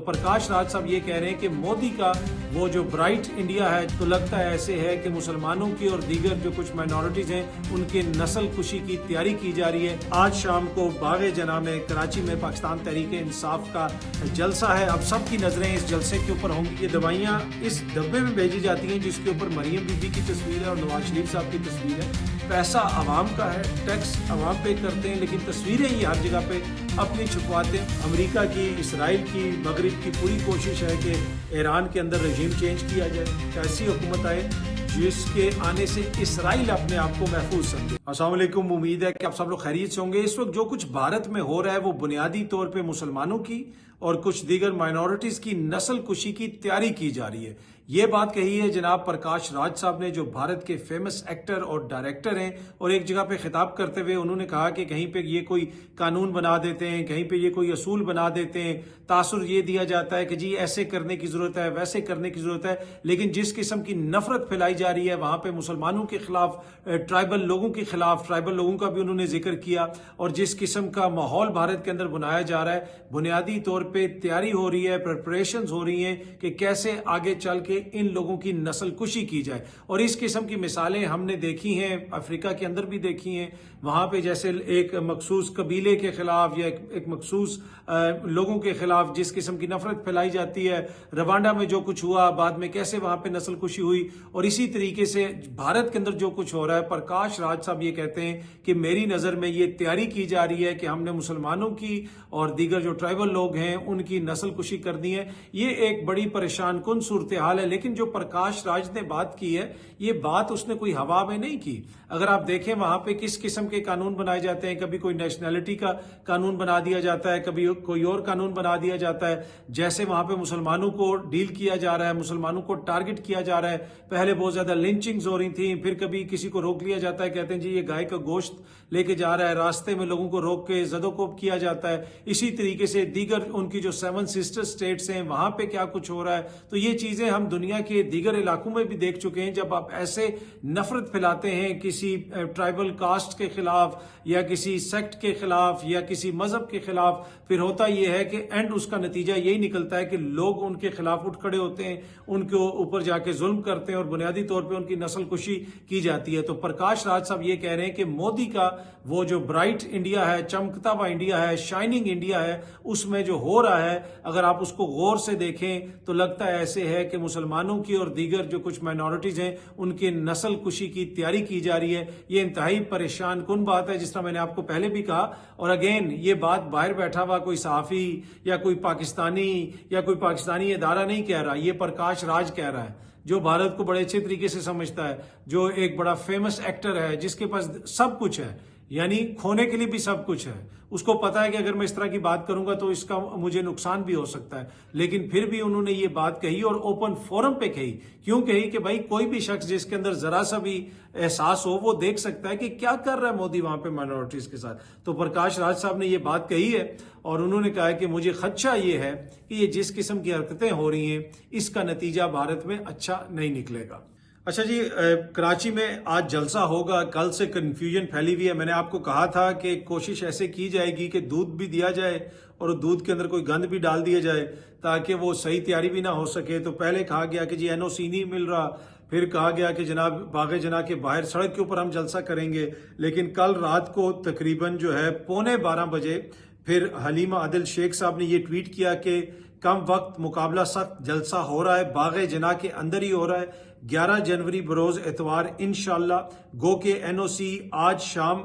प्रकाश राज साहब ये कह रहे हैं कि मोदी का वो जो ब्राइट इंडिया है तो लगता है ऐसे है कि मुसलमानों की और दीगर जो कुछ माइनॉरिटीज हैं उनके नस्ल कुशी की तैयारी की जा रही है। आज शाम को बागे जना में कराची में पाकिस्तान तहरीक इंसाफ का जलसा है। अब सबकी नजरें इस जलसे के ऊपर होंगी। ये दवाइयाँ इस डब्बे में भेजी जाती हैं जिसके ऊपर मरियम बीबी की तस्वीर है और नवाज शरीफ साहब की तस्वीर है। पैसा आवाम का है, टैक्स आवाम पे करते हैं, लेकिन तस्वीरें ही हर जगह पे अपनी छुपवाते हैं। अमेरिका की, इसराइल की, मगरिब की पूरी कोशिश है कि ईरान के अंदर रजीम चेंज किया जाए, ऐसी हुकूमत आए जिसके आने से इसराइल अपने आप को महफूज समझे। अस्सलाम वालेकुम, उम्मीद है कि आप सब लोग खैरियत से होंगे। इस वक्त जो कुछ भारत में हो रहा है वो बुनियादी तौर पे मुसलमानों की और कुछ दीगर माइनॉरिटीज की नस्ल कुशी की तैयारी की जा रही है। ये बात कही है जनाब प्रकाश राज साहब ने, जो भारत के फेमस एक्टर और डायरेक्टर हैं, और एक जगह पे खिताब करते हुए उन्होंने कहा कि कहीं पे ये कोई कानून बना देते हैं, कहीं पे ये कोई असूल बना देते हैं, तासुर ये दिया जाता है कि जी ऐसे करने की जरूरत है, वैसे करने की जरूरत है। लेकिन जिस किस्म की नफरत फैलाई जा रही है वहां पे मुसलमानों के खिलाफ, ट्राइबल लोगों के खिलाफ, ट्राइबल लोगों का भी उन्होंने जिक्र किया, और जिस किस्म का माहौल भारत के अंदर बनाया जा रहा है, बुनियादी तौर पे तैयारी हो रही है, प्रिपरेशन हो रही है कि कैसे आगे चल के इन लोगों की नस्ल कुशी की जाए। और इस किस्म की मिसालें हमने देखी हैं, अफ्रीका के अंदर भी देखी हैं। वहां पे जैसे एक मखसूस कबीले के खिलाफ या एक मखसूस लोगों के खिलाफ जिस किस्म की नफरत फैलाई जाती है, रवांडा में जो कुछ हुआ, बाद में कैसे वहां पे नस्ल कुशी हुई, और इसी तरीके से भारत के अंदर जो कुछ हो रहा है, प्रकाश राज साहब ये कहते हैं कि मेरी नजर में ये तैयारी की जा रही है कि हमने मुसलमानों की और दीगर जो ट्राइबल लोग हैं उनकी नस्ल कुशी कर दी है। ये एक बड़ी परेशान कुन सूरत हाल है। लेकिन जो प्रकाश राज ने बात की है, ये बात उसने कोई हवा में नहीं की। अगर आप देखें वहां पे किस किस्म के कानून बनाए जाते हैं, कभी कोई नेशनैलिटी का कानून बना दिया जाता है, कभी कोई और कानून बना दिया जाता है। जैसे वहां पे मुसलमानों को डील किया जा रहा है, मुसलमानों को टारगेट किया जा रहा है। पहले बहुत ज्यादा लिंचिंग्स हो रही थी, फिर कभी किसी को रोक लिया जाता है, कहते हैं जी ये गाय का गोश्त लेके जा रहा है, रास्ते में लोगों को रोक के जदोकोब किया जाता है। इसी तरीके से दीगर उनकी जो 7 सिस्टर स्टेट्स हैं वहां पे क्या कुछ हो रहा है। तो ये चीजें हम दुनिया के दीगर इलाकों में भी देख चुके हैं। जब आप ऐसे नफरत फैलाते हैं किसी ट्राइबल कास्ट के खिलाफ या किसी सेक्ट के खिलाफ या किसी मजहब के खिलाफ, फिर होता यह है कि एंड उसका नतीजा यही निकलता है कि लोग उनके खिलाफ उठ खड़े होते हैं, उनके ऊपर जाके जुल्म करते हैं और बुनियादी तौर पे उनकी नस्ल कुशी की जाती है। तो प्रकाश राज साहब ये कह रहे हैं कि मोदी का वो जो ब्राइट इंडिया है, चमकता हुआ इंडिया है, शाइनिंग इंडिया है, उसमें जो हो रहा है, अगर आप उसको गौर से देखें तो लगता है ऐसे है कि मुसलमानों की और दीगर जो कुछ माइनॉरिटीज हैं उनके नस्ल कुशी की तैयारी की जा रही है। ये इंतहाई परेशान कुन बात है, जिस तरह मैंने आपको पहले भी कहा। और अगेन ये बात बाहर बैठा हुआ कोई सहाफी या कोई पाकिस्तानी इदारा नहीं कह रहा, ये प्रकाश राज कह रहा है, जो भारत को बड़े अच्छे तरीके से समझता है, जो एक बड़ा फेमस एक्टर है, जिसके पास सब कुछ है, यानी खोने के लिए भी सब कुछ है। उसको पता है कि अगर मैं इस तरह की बात करूंगा तो इसका मुझे नुकसान भी हो सकता है, लेकिन फिर भी उन्होंने ये बात कही और ओपन फोरम पे कही। क्यों कही? कि भाई कोई भी शख्स जिसके अंदर जरा सा भी एहसास हो वो देख सकता है कि क्या कर रहा है मोदी वहां पे माइनॉरिटीज के साथ। तो प्रकाश राज साहब ने ये बात कही है और उन्होंने कहा है कि मुझे खदशा ये है कि ये जिस किस्म की हरकतें हो रही हैं इसका नतीजा भारत में अच्छा नहीं निकलेगा। अच्छा जी, कराची में आज जलसा होगा, कल से कंफ्यूजन फैली हुई है। मैंने आपको कहा था कि कोशिश ऐसे की जाएगी कि दूध भी दिया जाए और दूध के अंदर कोई गंद भी डाल दिया जाए ताकि वो सही तैयारी भी ना हो सके। तो पहले कहा गया कि जी एनओसी नहीं मिल रहा, फिर कहा गया कि जनाब बागे जना के बाहर सड़क के ऊपर हम जलसा करेंगे। लेकिन कल रात को तकरीबन जो है 11:15 बजे फिर हलीमा आदिल शेख साहब ने ये ट्वीट किया कि कम वक्त मुकाबला सख्त जलसा हो रहा है, बागे जना के अंदर ही हो रहा है, 11 जनवरी बरोज एतवार इंशाल्लाह। गो के एनओसी आज शाम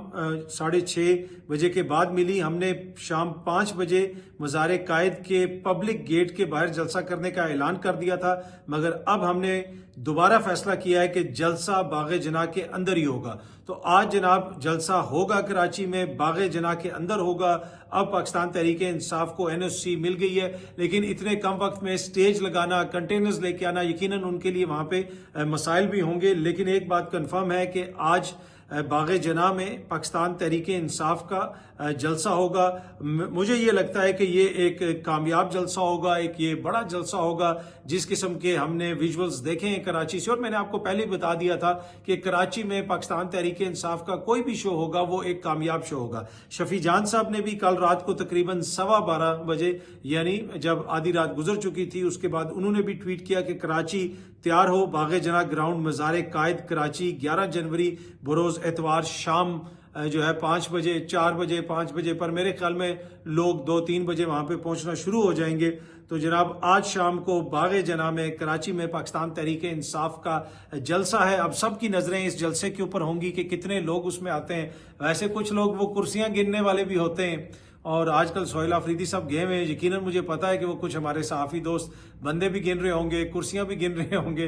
6:30 बजे के बाद मिली। हमने शाम 5 बजे मज़ार कायद के पब्लिक गेट के बाहर जलसा करने का ऐलान कर दिया था, मगर अब हमने दोबारा फैसला किया है कि जलसा बागे जना के अंदर ही होगा। तो आज जनाब जलसा होगा कराची में, बागे जना के अंदर होगा। अब पाकिस्तान तहरीक इंसाफ को एनओसी मिल गई है, लेकिन इतने कम वक्त में स्टेज लगाना, कंटेनर्स लेके आना, यकीनन उनके लिए वहां पे मसाइल भी होंगे। लेकिन एक बात कंफर्म है कि आज बाग़े जना में पाकिस्तान तहरीके इंसाफ का जलसा होगा। मुझे ये लगता है कि ये एक कामयाब जलसा होगा, एक ये बड़ा जलसा होगा जिस किस्म के हमने विजुअल्स देखे हैं कराची से। और मैंने आपको पहले ही बता दिया था कि कराची में पाकिस्तान तहरीके इंसाफ का कोई भी शो होगा वो एक कामयाब शो होगा। शफी जान साहब ने भी कल रात को तकरीबन 12:15 बजे, यानी जब आधी रात गुजर चुकी थी, उसके बाद उन्होंने भी ट्वीट किया कि कराची तैयार हो, बाग़े जना ग्राउंड मज़ार कायद कराची 11 जनवरी बरोज़ एतवार शाम जो है 5 बजे, 4 बजे, 5 बजे पर मेरे ख्याल में लोग 2-3 बजे वहां पे पहुंचना शुरू हो जाएंगे। तो जनाब आज शाम को बाग़े जना में कराची में पाकिस्तान तहरीके इंसाफ का जलसा है। अब सबकी नजरें इस जलसे के ऊपर होंगी कि कितने लोग उसमें आते हैं। वैसे कुछ लोग वो कुर्सियां गिनने वाले भी होते हैं और आजकल सोहेल अफरीदी साहब गए हुए हैं। यकीनन मुझे पता है कि वो कुछ हमारे सहाफ़ी दोस्त बंदे भी गिन रहे होंगे, कुर्सियां भी गिन रहे होंगे।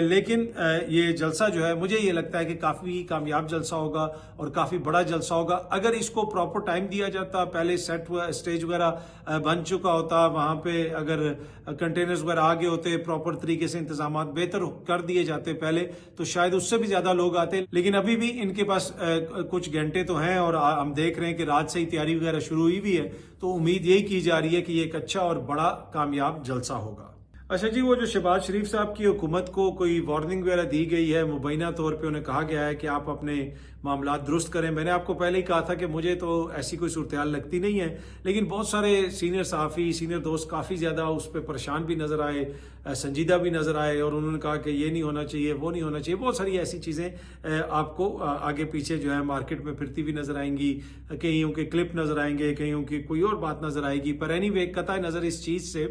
लेकिन ये जलसा जो है मुझे ये लगता है कि काफ़ी कामयाब जलसा होगा और काफ़ी बड़ा जलसा होगा। अगर इसको प्रॉपर टाइम दिया जाता, पहले सेट स्टेज वगैरह बन चुका होता, वहाँ पे अगर कंटेनर्स वगैरह आगे होते, प्रॉपर तरीके से इंतजाम बेहतर कर दिए जाते पहले, तो शायद उससे भी ज़्यादा लोग आते। लेकिन अभी भी इनके पास कुछ घंटे तो हैं और हम देख रहे हैं कि रात से ही तैयारी वगैरह शुरू हुई भी है। तो उम्मीद यही की जा रही है कि ये एक अच्छा और बड़ा कामयाब जलसा होगा। अच्छा जी, वो जो शहबाज शरीफ साहब की हुकूमत को कोई वार्निंग वगैरह दी गई है, मुबैना तौर पे उन्हें कहा गया है कि आप अपने मामला दुरुस्त करें। मैंने आपको पहले ही कहा था कि मुझे तो ऐसी कोई सूरत लगती नहीं है, लेकिन बहुत सारे सीनियर सहाफ़ी, सीनियर दोस्त काफ़ी ज़्यादा उस पर परेशान भी नज़र आए, संजीदा भी नज़र आए और उन्होंने कहा कि ये नहीं होना चाहिए, वो नहीं होना चाहिए। बहुत सारी ऐसी चीज़ें आपको आगे पीछे जो है मार्केट में फिरती हुई नज़र आएंगी, कहीं के क्लिप नज़र आएंगे, कहीं की कोई और बात नज़र आएगी। पर एनीवे कतई नज़र इस चीज़ से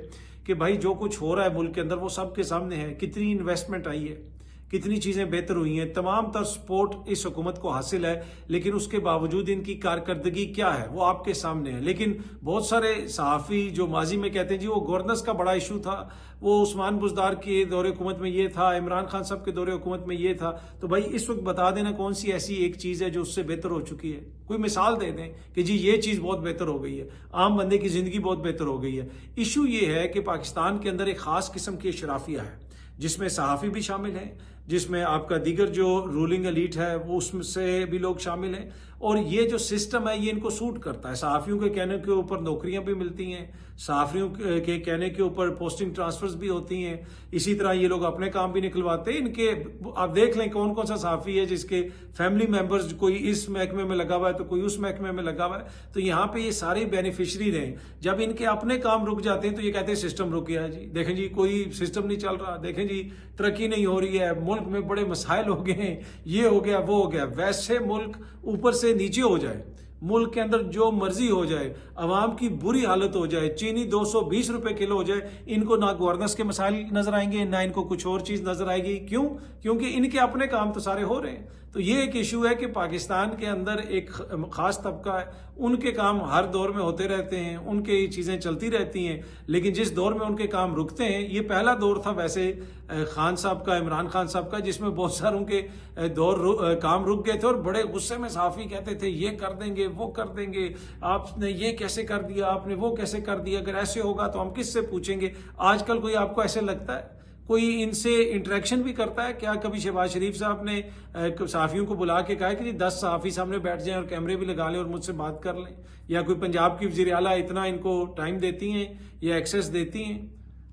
कि भाई जो कुछ हो रहा है मुल्क के अंदर वो सबके सामने है। कितनी इन्वेस्टमेंट आई है, कितनी चीज़ें बेहतर हुई हैं, तमाम तर सपोर्ट इस हुकूमत को हासिल है, लेकिन उसके बावजूद इनकी कारकर्दगी क्या है वो आपके सामने है। लेकिन बहुत सारे सहाफ़ी जो माजी में कहते हैं जी वो गवर्नेंस का बड़ा इशू था, वो उस्मान बुज़दार के दौरे हुकूमत में ये था, इमरान खान साहब के दौरे हुकूमत में ये था। तो भाई इस वक्त बता देना कौन सी ऐसी एक चीज़ है जो उससे बेहतर हो चुकी है। कोई मिसाल दे दें कि जी ये चीज़ बहुत बेहतर हो गई है, आम बंदे की ज़िंदगी बहुत बेहतर हो गई है। इशू ये है कि पाकिस्तान के अंदर एक ख़ास किस्म की शराफिया है जिसमें सहाफ़ी भी शामिल हैं, जिसमें आपका दीगर जो रूलिंग एलीट है वो उसमें से भी लोग शामिल हैं। और ये जो सिस्टम है ये इनको सूट करता है। सहाफ़ियों के कहने के ऊपर नौकरियां भी मिलती हैं, सहाफ़ियों के कहने के ऊपर पोस्टिंग ट्रांसफर्स भी होती हैं। इसी तरह ये लोग अपने काम भी निकलवाते हैं। इनके आप देख लें कौन कौन सा सहाफ़ी है जिसके फैमिली मेंबर्स कोई इस महकमे में लगा हुआ है तो कोई उस महकमे में लगा हुआ है। तो यहाँ पे ये सारे बेनिफिशरी रहे। जब इनके अपने काम रुक जाते हैं तो ये कहते हैं सिस्टम रुक गया जी, देखें जी कोई सिस्टम नहीं चल रहा, देखें जी तरक्की नहीं हो रही है, मुल्क में बड़े मसाइल हो गए हैं, ये हो गया वो हो गया। वैसे मुल्क ऊपर से नीचे हो जाए, मुल्क के अंदर जो मर्जी हो जाए, अवाम की बुरी हालत हो जाए, चीनी 220 रुपए किलो हो जाए, इनको ना गवर्नेंस के मसाइल नजर आएंगे, ना इनको कुछ और चीज नजर आएगी। क्यों? क्योंकि इनके अपने काम तो सारे हो रहे हैं। तो ये एक इशू है कि पाकिस्तान के अंदर एक खास तबका है, उनके काम हर दौर में होते रहते हैं, उनके चीजें चलती रहती हैं। लेकिन जिस दौर में उनके काम रुकते हैं, ये पहला दौर था वैसे खान साहब का, इमरान खान साहब का, जिसमें बहुत सारों के काम रुक गए थे और बड़े गुस्से में सहाफ़ी कहते थे ये कर देंगे, वो कर देंगे, आपने ये कैसे कर दिया, आपने वो कैसे कर दिया, अगर ऐसे होगा तो हम किससे पूछेंगे। आजकल कोई आपको ऐसे लगता है कोई इनसे इंटरेक्शन भी करता है क्या? कभी शहबाज शरीफ साहब ने सहाफ़ियों को बुला के कहा कि जी 10 सहाफ़ी सामने बैठ जाएं और कैमरे भी लगा लें और मुझसे बात कर लें? या कोई पंजाब की वज़ीर आला इतना इनको टाइम देती हैं या एक्सेस देती हैं?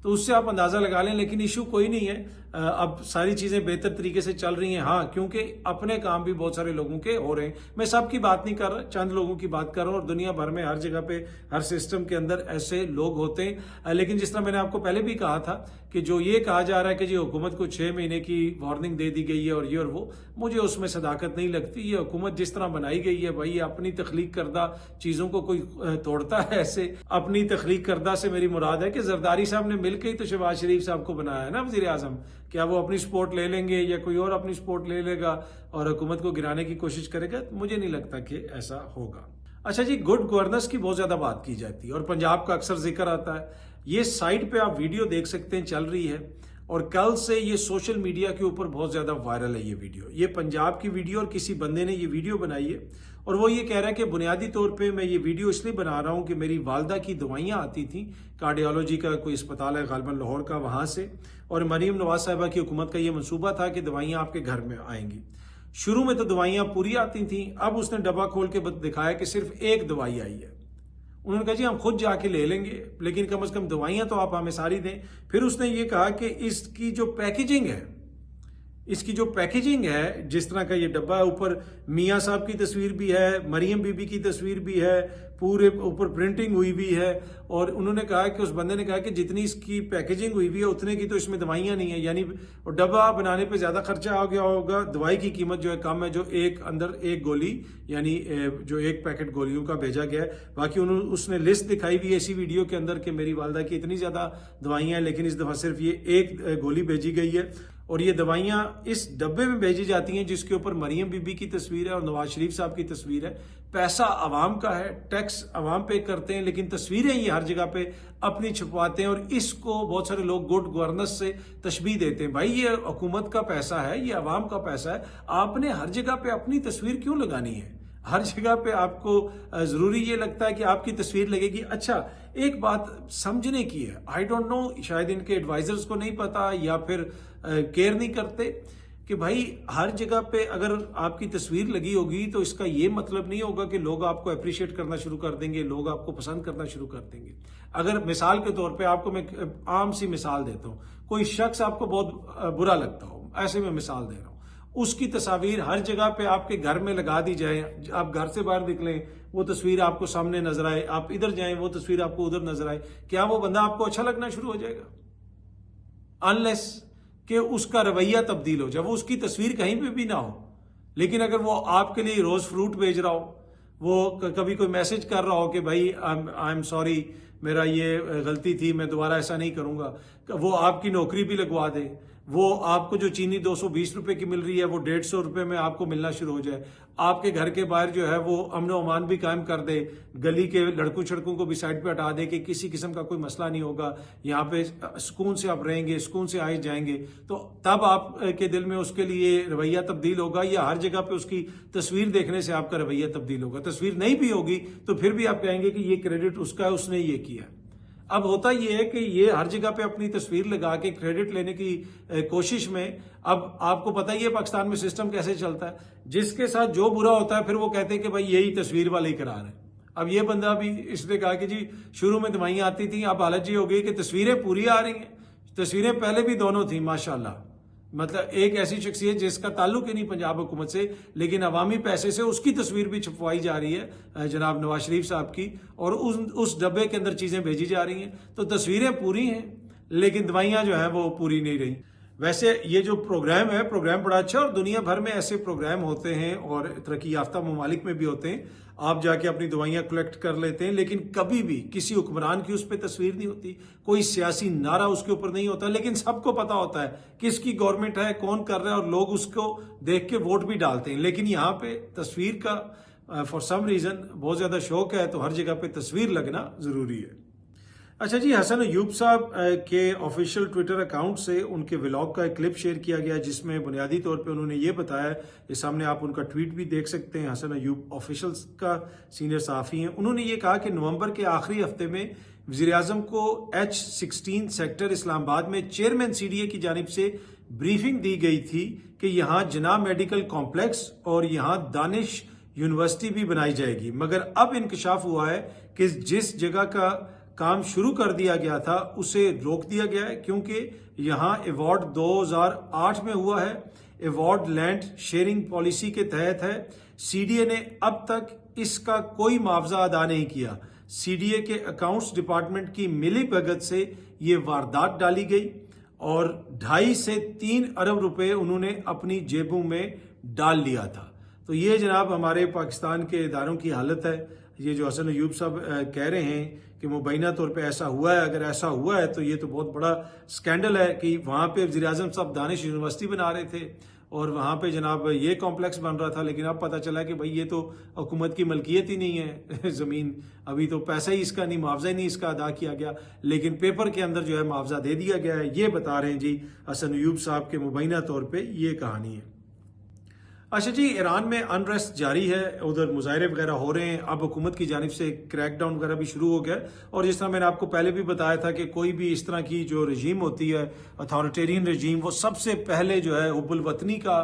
तो उससे आप अंदाज़ा लगा लें। लेकिन इशू कोई नहीं है, अब सारी चीज़ें बेहतर तरीके से चल रही हैं। हाँ, क्योंकि अपने काम भी बहुत सारे लोगों के हो रहे हैं। मैं सबकी बात नहीं कर रहा, चंद लोगों की बात कर रहा हूँ। और दुनिया भर में हर जगह पे, हर सिस्टम के अंदर ऐसे लोग होते हैं। लेकिन जिस तरह मैंने आपको पहले भी कहा था कि जो ये कहा जा रहा है कि जी हुकूमत को 6 महीने की वार्निंग दे दी गई है और ये और वो, मुझे उसमें सदाकत नहीं लगती। ये हुकूमत जिस तरह बनाई गई है भाई, अपनी तख्लीक करदा चीज़ों को कोई तोड़ता है ऐसे। अपनी तख्लीक करदा से मेरी मुराद है कि जरदारी साहब ने मिलकर ही तो शहबाज शरीफ साहब को बनाया है ना वज़ीर आज़म। क्या वो अपनी सपोर्ट ले लेंगे या कोई और अपनी सपोर्ट ले लेगा और हुकूमत को गिराने की कोशिश करेगा? मुझे नहीं लगता कि ऐसा होगा। अच्छा जी, गुड गवर्नेंस की बहुत ज्यादा बात की जाती है और पंजाब का अक्सर जिक्र आता है। ये साइट पे आप वीडियो देख सकते हैं, चल रही है और कल से ये सोशल मीडिया के ऊपर बहुत ज्यादा वायरल है। ये वीडियो, ये पंजाब की वीडियो और किसी बंदे ने ये वीडियो बनाई है और वो ये कह रहा है कि बुनियादी तौर पे मैं ये वीडियो इसलिए बना रहा हूँ कि मेरी वालदा की दवाइयाँ आती थी, कार्डियोलॉजी का कोई अस्पताल है गालिबन लाहौर का, वहाँ से, और मरीम नवाज साहिबा की हुकूमत का ये मंसूबा था कि दवाइयाँ आपके घर में आएंगी। शुरू में तो दवाइयां पूरी आती थी, अब उसने डब्बा खोल के दिखाया कि सिर्फ एक दवाई आई है। उन्होंने कहा जी हम खुद जाके ले लेंगे, लेकिन कम से कम दवाइयां तो आप हमें सारी दें। फिर उसने ये कहा कि इसकी जो पैकेजिंग है, जिस तरह का ये डब्बा है, ऊपर मियाँ साहब की तस्वीर भी है, मरियम बीबी की तस्वीर भी है, पूरे ऊपर प्रिंटिंग हुई भी है। और उन्होंने कहा कि उस बंदे ने कहा कि जितनी इसकी पैकेजिंग हुई भी है उतने की तो इसमें दवाइयां नहीं है, यानी डब्बा बनाने पे ज्यादा खर्चा आ गया होगा, दवाई की कीमत जो है कम है, जो अंदर एक गोली यानी जो एक पैकेट गोलियों का भेजा गया है। बाकी उसने लिस्ट दिखाई हुई है इसी वीडियो के अंदर कि मेरी वालदा की इतनी ज्यादा दवाइयां हैं, लेकिन इस दफा सिर्फ ये एक गोली भेजी गई है। और ये दवाइयां इस डब्बे में भेजी जाती हैं जिसके ऊपर मरियम बीबी की तस्वीर है और नवाज शरीफ साहब की तस्वीर है। पैसा आवाम का है, टैक्स आवाम पे करते हैं, लेकिन तस्वीरें ये हर जगह पे अपनी छुपवाते हैं और इसको बहुत सारे लोग गुड गवर्नेंस से तशबीह देते हैं। भाई ये हुकूमत का पैसा है, ये आवाम का पैसा है, आपने हर जगह पे अपनी तस्वीर क्यों लगानी है? हर जगह पे आपको जरूरी ये लगता है कि आपकी तस्वीर लगेगी। अच्छा, एक बात समझने की है, आई डोंट नो, शायद इनके एडवाइजर्स को नहीं पता या फिर केयर नहीं करते कि भाई हर जगह पे अगर आपकी तस्वीर लगी होगी तो इसका ये मतलब नहीं होगा कि लोग आपको अप्रिशिएट करना शुरू कर देंगे, लोग आपको पसंद करना शुरू कर देंगे। अगर मिसाल के तौर पे आपको मैं आम सी मिसाल देता हूँ, कोई शख्स आपको बहुत बुरा लगता हो, ऐसे में मिसाल दे रहा हूँ, उसकी तस्वीर हर जगह पे आपके घर में लगा दी जाए, आप घर से बाहर निकलें वो तस्वीर आपको सामने नजर आए, आप इधर जाएं वो तस्वीर आपको उधर नजर आए, क्या वो बंदा आपको अच्छा लगना शुरू हो जाएगा? अनलेस कि उसका रवैया तब्दील हो जाए, वो उसकी तस्वीर कहीं पे भी ना हो, लेकिन अगर वो आपके लिए रोज फ्रूट भेज रहा हो, वो कभी कोई मैसेज कर रहा हो कि भाई आई एम सॉरी, मेरा ये गलती थी, मैं दोबारा ऐसा नहीं करूंगा, वो आपकी नौकरी भी लगवा दे, वो आपको जो चीनी 220 रुपए की मिल रही है वो 150 रुपए में आपको मिलना शुरू हो जाए, आपके घर के बाहर जो है वो अमन अमान भी कायम कर दे, गली के लड़कों छड़कों को भी साइड पे हटा दे कि किसी किस्म का कोई मसला नहीं होगा, यहाँ पे सुकून से आप रहेंगे, सुकून से आए जाएंगे, तो तब आप के दिल में उसके लिए रवैया तब्दील होगा, या हर जगह पे उसकी तस्वीर देखने से आपका रवैया तब्दील होगा? तस्वीर नहीं भी होगी तो फिर भी आप कहेंगे कि ये क्रेडिट उसका है, उसने ये किया। अब होता यह है कि ये हर जगह पे अपनी तस्वीर लगा के क्रेडिट लेने की कोशिश में, अब आपको पता ही है पाकिस्तान में सिस्टम कैसे चलता है, जिसके साथ जो बुरा होता है फिर वो कहते हैं कि भाई यही तस्वीर वाले ही करार है। अब ये बंदा भी इसने कहा कि जी शुरू में दवाइयां आती थी, अब हालत ये हो गई कि तस्वीरें पूरी आ रही हैं, तस्वीरें पहले भी दोनों थी माशाल्लाह, मतलब एक ऐसी शख्सियत जिसका ताल्लुक ही नहीं पंजाब हुकूमत से, लेकिन अवामी पैसे से उसकी तस्वीर भी छपवाई जा रही है जनाब नवाज शरीफ साहब की, और उस डब्बे के अंदर चीजें भेजी जा रही हैं। तो तस्वीरें पूरी हैं लेकिन दवाइयां जो है वो पूरी नहीं रही। वैसे ये जो प्रोग्राम है, प्रोग्राम बड़ा अच्छा है और दुनिया भर में ऐसे प्रोग्राम होते हैं और तरक्की याफ्ता ममालिक में भी होते हैं, आप जाके अपनी दवाइयां कलेक्ट कर लेते हैं, लेकिन कभी भी किसी हुक्मरान की उस पर तस्वीर नहीं होती, कोई सियासी नारा उसके ऊपर नहीं होता, लेकिन सबको पता होता है किसकी गवर्नमेंट है, कौन कर रहा है, और लोग उसको देख के वोट भी डालते हैं। लेकिन यहाँ पे तस्वीर का फॉर सम रीजन बहुत ज्यादा शौक है, तो हर जगह पे तस्वीर लगना जरूरी है। अच्छा जी, हसन अयूब साहब के ऑफिशियल ट्विटर अकाउंट से उनके व्लॉग का एक क्लिप शेयर किया गया जिसमें बुनियादी तौर पे उन्होंने ये बताया, ये सामने आप उनका ट्वीट भी देख सकते हैं, हसन अयूब ऑफिशियल का सीनियर सहाफ़ी हैं। उन्होंने ये कहा कि नवंबर के आखिरी हफ्ते में वज़ीर-ए-आज़म को H16 सेक्टर इस्लामाबाद में चेयरमैन CDA की जानिब से ब्रीफिंग दी गई थी कि यहाँ जना मेडिकल कॉम्प्लेक्स और यहाँ दानिश यूनिवर्सिटी भी बनाई जाएगी, मगर अब इंकशाफ हुआ है कि जिस जगह का काम शुरू कर दिया गया था उसे रोक दिया गया है, क्योंकि यहाँ अवार्ड 2008 में हुआ है, अवार्ड लैंड शेयरिंग पॉलिसी के तहत है। CDA ने अब तक इसका कोई मुआवजा अदा नहीं किया। CDA के अकाउंट्स डिपार्टमेंट की मिली भगत से ये वारदात डाली गई और 2.5 से 3 अरब रुपए उन्होंने अपनी जेबों में डाल लिया था। तो ये जनाब हमारे पाकिस्तान के इदारों की हालत है। ये जो हसन अयूब साहब कह रहे हैं कि मुबैना तौर पे ऐसा हुआ है, अगर ऐसा हुआ है तो ये तो बहुत बड़ा स्कैंडल है कि वहाँ पे वज़ीर-ए-आज़म साहब दानिश यूनिवर्सिटी बना रहे थे और वहाँ पे जनाब ये कॉम्प्लेक्स बन रहा था, लेकिन अब पता चला कि भाई ये तो हुकूमत की मलकियत ही नहीं है ज़मीन, अभी तो पैसा ही इसका नहीं, मुआवजा ही नहीं इसका अदा किया गया, लेकिन पेपर के अंदर जो है मुआवजा दे दिया गया है। ये बता रहे हैं जी हसन अयूब साहब के मुबैना तौर पर ये कहानी है। अच्छा जी, ईरान में अनरेस्ट जारी है, उधर मुजाहरे वगैरह हो रहे हैं, अब हुकूमत की जानिब से क्रैकडाउन वगैरह भी शुरू हो गया। और जिस तरह मैंने आपको पहले भी बताया था कि कोई भी इस तरह की जो रजीम होती है, अथॉरिटेरियन रजीम, वो सबसे पहले जो है हुब्बुल वतनी का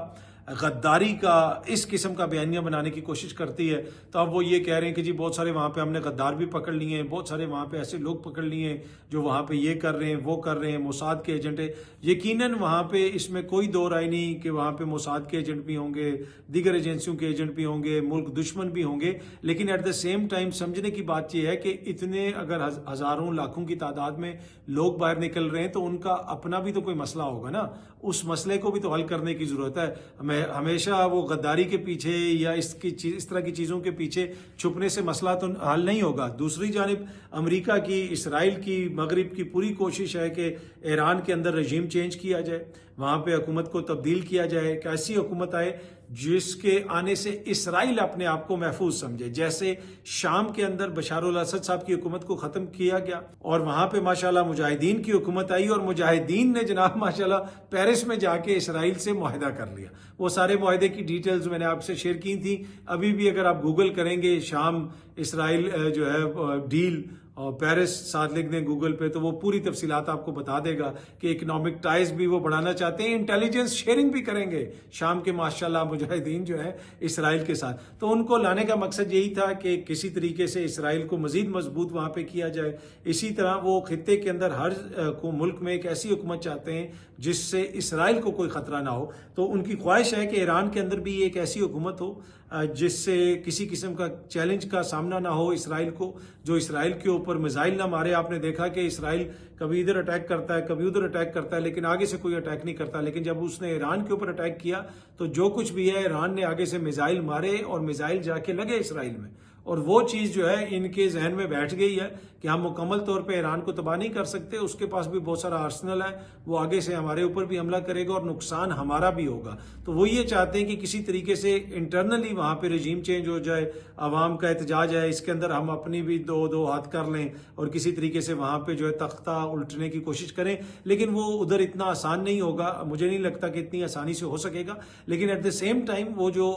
गद्दारी का इस किस्म का बयानिया बनाने की कोशिश करती है, तो अब वो ये कह रहे हैं कि जी बहुत सारे वहाँ पे हमने गद्दार भी पकड़ लिए हैं, बहुत सारे वहाँ पे ऐसे लोग पकड़ लिए हैं जो वहाँ पे ये कर रहे हैं, वो कर रहे हैं, मोसाद के एजेंट है। यकीनन वहाँ पे इसमें कोई दो राय नहीं कि वहाँ पे मोसाद के एजेंट भी होंगे, दीगर एजेंसियों के एजेंट भी होंगे, मुल्क दुश्मन भी होंगे, लेकिन एट द सेम टाइम समझने की बात यह है कि इतने अगर हज़ारों लाखों की तादाद में लोग बाहर निकल रहे हैं तो उनका अपना भी तो कोई मसला होगा ना, उस मसले को भी तो हल करने की ज़रूरत है। हमेशा वो गद्दारी के पीछे या इस तरह की चीज़ों के पीछे छुपने से मसला तो हल नहीं होगा। दूसरी जानिब अमेरिका की, इसराइल की, मगरिब की पूरी कोशिश है कि ईरान के अंदर रजीम चेंज किया जाए, वहाँ पे हुकूमत को तब्दील किया जाए, एक ऐसी हुकूमत आए जिसके आने से इसराइल अपने आप को महफूज समझे। जैसे शाम के अंदर बशारुल असद साहब की हुकूमत को ख़त्म किया गया और वहाँ पे माशाल्लाह मुजाहिदीन की हुकूमत आई और मुजाहिदीन ने जनाब माशाल्लाह पेरिस में जाके इसराइल से मुआहदा कर लिया। वो सारे मुआहदे की डिटेल्स मैंने आपसे शेयर की थी। अभी भी अगर आप गूगल करेंगे शाम इसराइल जो है डील और पेरिस साथ लिख दें गूगल पे तो वो पूरी तफसीलात आपको बता देगा कि इकोनॉमिक टाइज भी वो बढ़ाना चाहते हैं, इंटेलिजेंस शेयरिंग भी करेंगे शाम के माशाल्लाह मुजाहिदीन जो है इसराइल के साथ। तो उनको लाने का मकसद यही था कि किसी तरीके से इसराइल को मजीद मजबूत वहाँ पे किया जाए। इसी तरह वो खित्ते के अंदर हर मुल्क में एक ऐसी हुकूमत चाहते हैं जिससे इसराइल को कोई ख़तरा ना हो। तो उनकी ख्वाहिश है कि ईरान के अंदर भी एक ऐसी हुकूमत हो जिससे किसी किस्म का चैलेंज का सामना ना हो इसराइल को, जो इसराइल के ऊपर मिसाइल ना मारे। आपने देखा कि इसराइल कभी इधर अटैक करता है, कभी उधर अटैक करता है, लेकिन आगे से कोई अटैक नहीं करता। लेकिन जब उसने ईरान के ऊपर अटैक किया तो जो कुछ भी है ईरान ने आगे से मिसाइल मारे और मिसाइल जाके लगे इसराइल में। और वो चीज़ जो है इनके जहन में बैठ गई है कि हम मुकम्मल तौर पे ईरान को तबाह नहीं कर सकते, उसके पास भी बहुत सारा आर्सनल है, वो आगे से हमारे ऊपर भी हमला करेगा और नुकसान हमारा भी होगा। तो वो ये चाहते हैं कि किसी तरीके से इंटरनली वहाँ पे रजीम चेंज हो जाए, अवाम का एहतजाज है, इसके अंदर हम अपनी भी दो हाथ कर लें और किसी तरीके से वहाँ पे जो है तख्ता उल्टने की कोशिश करें। लेकिन वो उधर इतना आसान नहीं होगा, मुझे नहीं लगता कि इतनी आसानी से हो सकेगा। लेकिन एट द सेम टाइम वो जो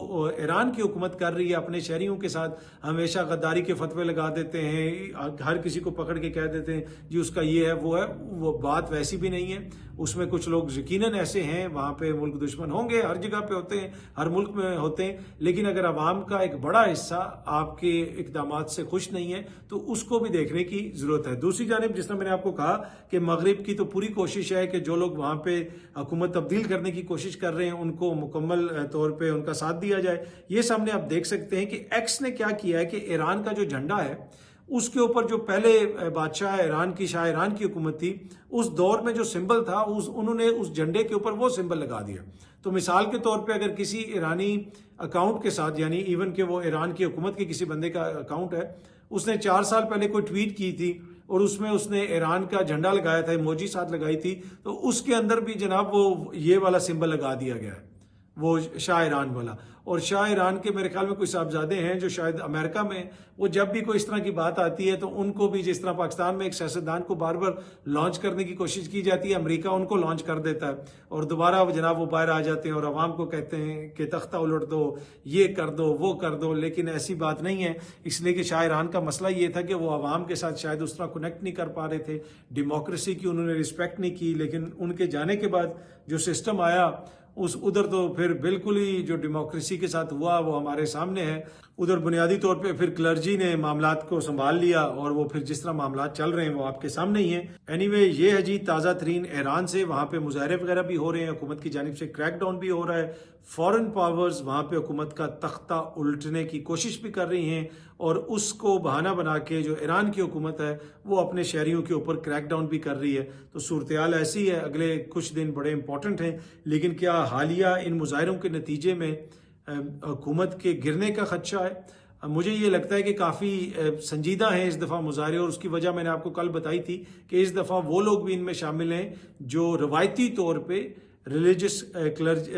ईरान की हुकूमत कर रही है अपने शहरियों के साथ हमेशा गद्दारी के फतवे लगा देते हैं, हर किसी को पकड़ के कह देते हैं जी उसका ये है, वो बात वैसी भी नहीं है। उसमें कुछ लोग यकीनन ऐसे हैं, वहाँ पे मुल्क दुश्मन होंगे, हर जगह पे होते हैं, हर मुल्क में होते हैं। लेकिन अगर अवाम का एक बड़ा हिस्सा आपके इकदामात से खुश नहीं है तो उसको भी देखने की जरूरत है। दूसरी जानिब जिस तरह मैंने आपको कहा कि मगरिब की तो पूरी कोशिश है कि जो लोग वहाँ पे हुकूमत तब्दील करने की कोशिश कर रहे हैं उनको मुकम्मल तौर पर उनका साथ दिया जाए। ये सामने आप देख सकते हैं कि एक्स ने क्या किया है कि ईरान का जो झंडा है उसके ऊपर जो पहले बादशाह ईरान की, शाह ईरान की हुकूमत थी, उस दौर में जो सिंबल था उन्होंने उस झंडे के ऊपर वो सिंबल लगा दिया। तो मिसाल के तौर पे अगर किसी ईरानी अकाउंट के साथ, यानी इवन के वो ईरान की हुकूमत के किसी बंदे का अकाउंट है, उसने 4 साल पहले कोई ट्वीट की थी और उसमें उसने ईरान का झंडा लगाया था, इमोजी साथ लगाई थी, तो उसके अंदर भी जनाब वो ये वाला सिंबल लगा दिया गया है, वो शाह ईरान वाला। और शाह ईरान के मेरे ख्याल में कुछ साहबजादे हैं जो शायद अमेरिका में, वो जब भी कोई इस तरह की बात आती है तो उनको भी, जिस तरह पाकिस्तान में एक सियासतदान को बार बार लॉन्च करने की कोशिश की जाती है, अमेरिका उनको लॉन्च कर देता है और दोबारा जनाब वो बाहर आ जाते हैं और अवाम को कहते हैं कि तख्ता उलट दो, ये कर दो, वो कर दो। लेकिन ऐसी बात नहीं है, इसलिए कि शाह ईरान का मसला ये था कि वो अवाम के साथ शायद उस तरह कनेक्ट नहीं कर पा रहे थे, डेमोक्रेसी की उन्होंने रिस्पेक्ट नहीं की। लेकिन उनके जाने के बाद जो सिस्टम आया उधर तो फिर बिल्कुल ही जो डेमोक्रेसी के साथ हुआ वो हमारे सामने है। उधर बुनियादी तौर पे फिर क्लर्जी ने मामलात को संभाल लिया और वो फिर जिस तरह मामलात चल रहे हैं वो आपके सामने ही हैं। एनीवे ये है जी ताज़ा तरीन ईरान से, वहाँ पे मुजाहरे वगैरह भी हो रहे हैं, हुकूमत की जानिब से क्रैकडाउन भी हो रहा है, फॉरेन पावर्स वहाँ पे हुकूमत का तख्ता उल्टने की कोशिश भी कर रही हैं और उसको बहाना बना के जो ईरान की हुकूमत है वो अपने शहरियों के ऊपर क्रैकडाउन भी कर रही है। तो सूरत हाल ऐसी है, अगले कुछ दिन बड़े इंपॉर्टेंट हैं। लेकिन क्या हालिया इन मुजाहरों के नतीजे में हुकूमत के गिरने का खदशा है? मुझे ये लगता है कि काफ़ी संजीदा है इस दफ़ा मुजाहरे, और उसकी वजह मैंने आपको कल बताई थी कि इस दफ़ा वो लोग भी इनमें शामिल हैं जो रवायती तौर पे रिलीजियस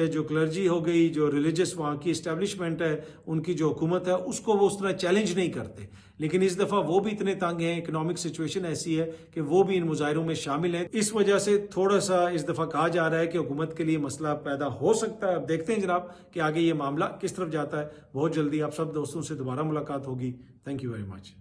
जो क्लर्जी हो गई, जो रिलीजियस वहाँ की इस्टेब्लिशमेंट है, उनकी जो हुकूमत है उसको वो उस तरह चैलेंज नहीं करते। लेकिन इस दफ़ा वो भी इतने तंग हैं, इकोनॉमिक सिचुएशन ऐसी है कि वो भी इन मुजाहिरों में शामिल है। इस वजह से थोड़ा सा इस दफ़ा कहा जा रहा है कि हुकूमत के लिए मसला पैदा हो सकता है। अब देखते हैं जनाब कि आगे ये मामला किस तरफ जाता है। बहुत जल्दी आप सब दोस्तों से दोबारा मुलाकात होगी। Thank you very much.